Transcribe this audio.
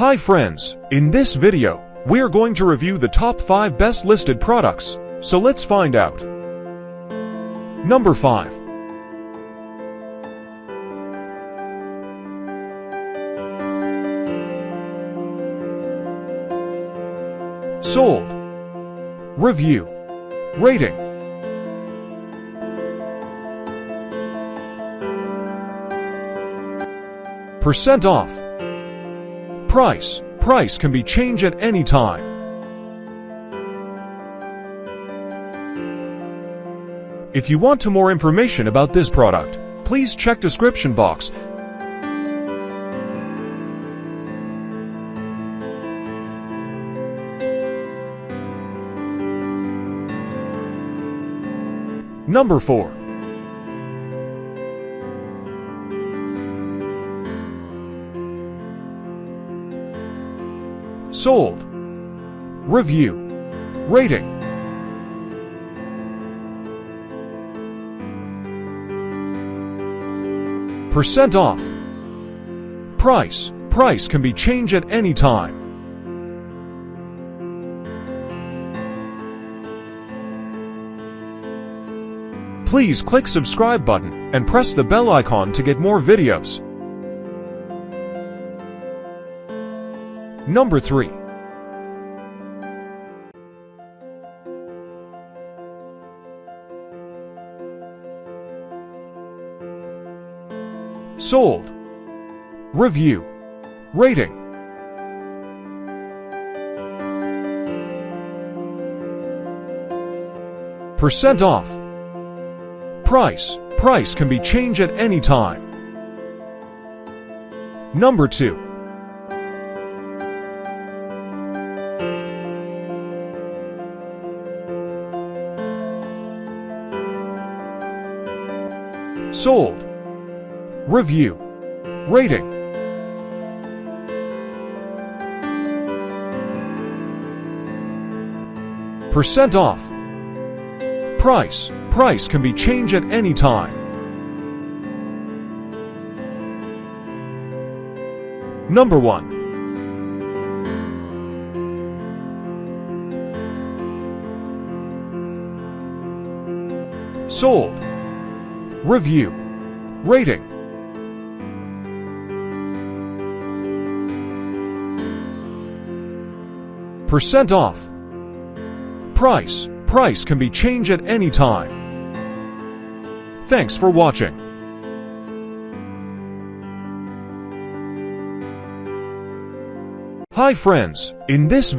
Hi friends, in this video, we are going to review the top 5 best listed products, so let's find out. Number 5. Sold. Review. Rating. Percent off. Price. Price can be changed at any time. If you want more information about this product, please check description box. Number 4. Sold. Review. Rating. Percent off. Price. Price can be changed at any time. Please click subscribe button and press the bell icon to get more videos. Number 3. Sold. Review. Rating. Percent off. Price. Price can be changed at any time. Number 2. Sold. Review. Rating. Percent off. Price. Price can be changed at any time. Number 1. Sold. Review. Rating. Percent off. Price. Price can be changed at any time. Thanks for watching. Hi friends, in this